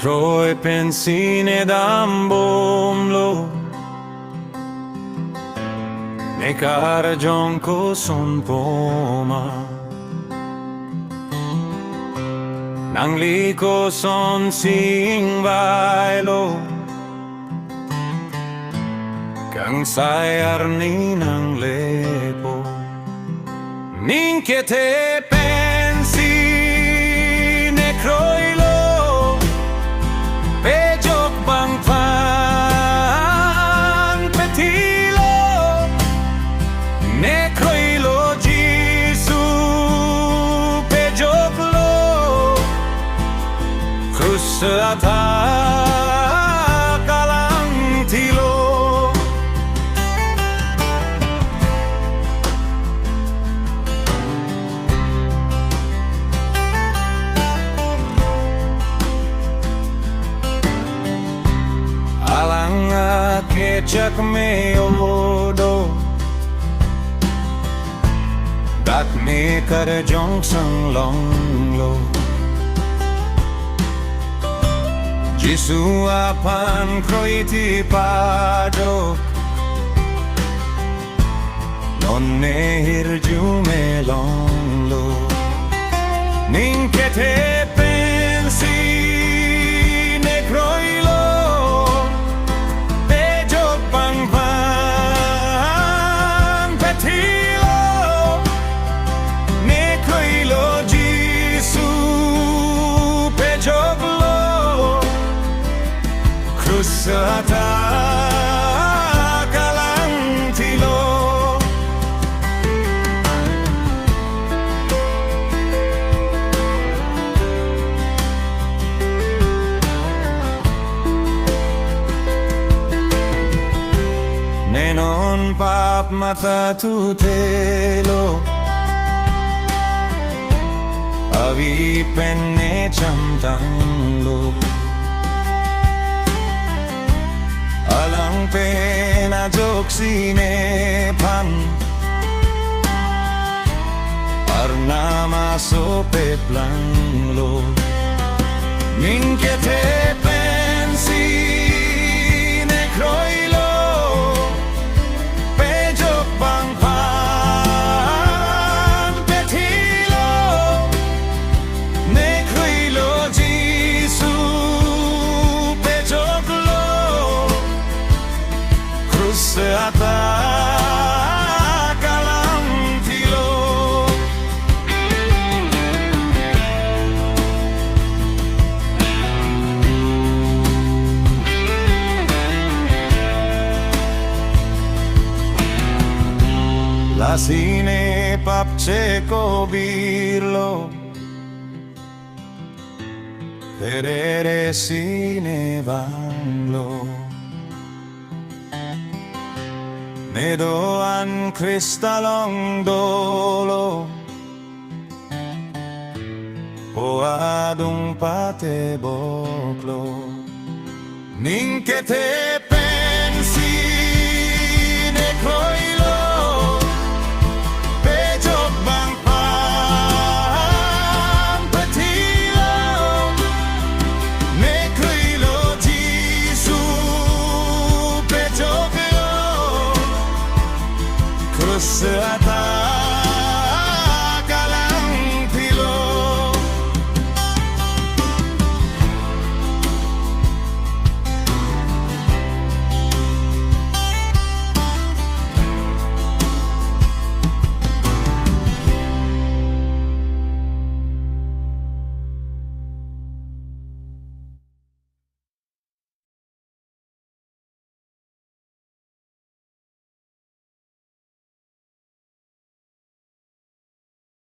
Croy pensine d'ambomlo Ne cargion co son poma Nang liko son sing vailo Kang sayar ni nang lepo Ninke te pensi ne croilo Pejok bang pan petilo Ne croilo Gisu pejok lo Kusata kalang tilo Kecak me odo Dat me kar jong sang long lo Jisu apan kroiti pado Non ne hirju me long lo Ning kete pensi ne kroilo Kusata kalang tilo Nenon pap mata tutelo Avi penne chamtanglo Alang pena jok sine pan Arna maso peplang lo Ninke te pensi ne kroilo Pejok bang pan petilo Ne kroilo Jisu pejok lo Kusata kalang tilo Lasine papce ko birlo Perere sine banglo Nedoan kristalong dolo Poadong pate boklo Ning kete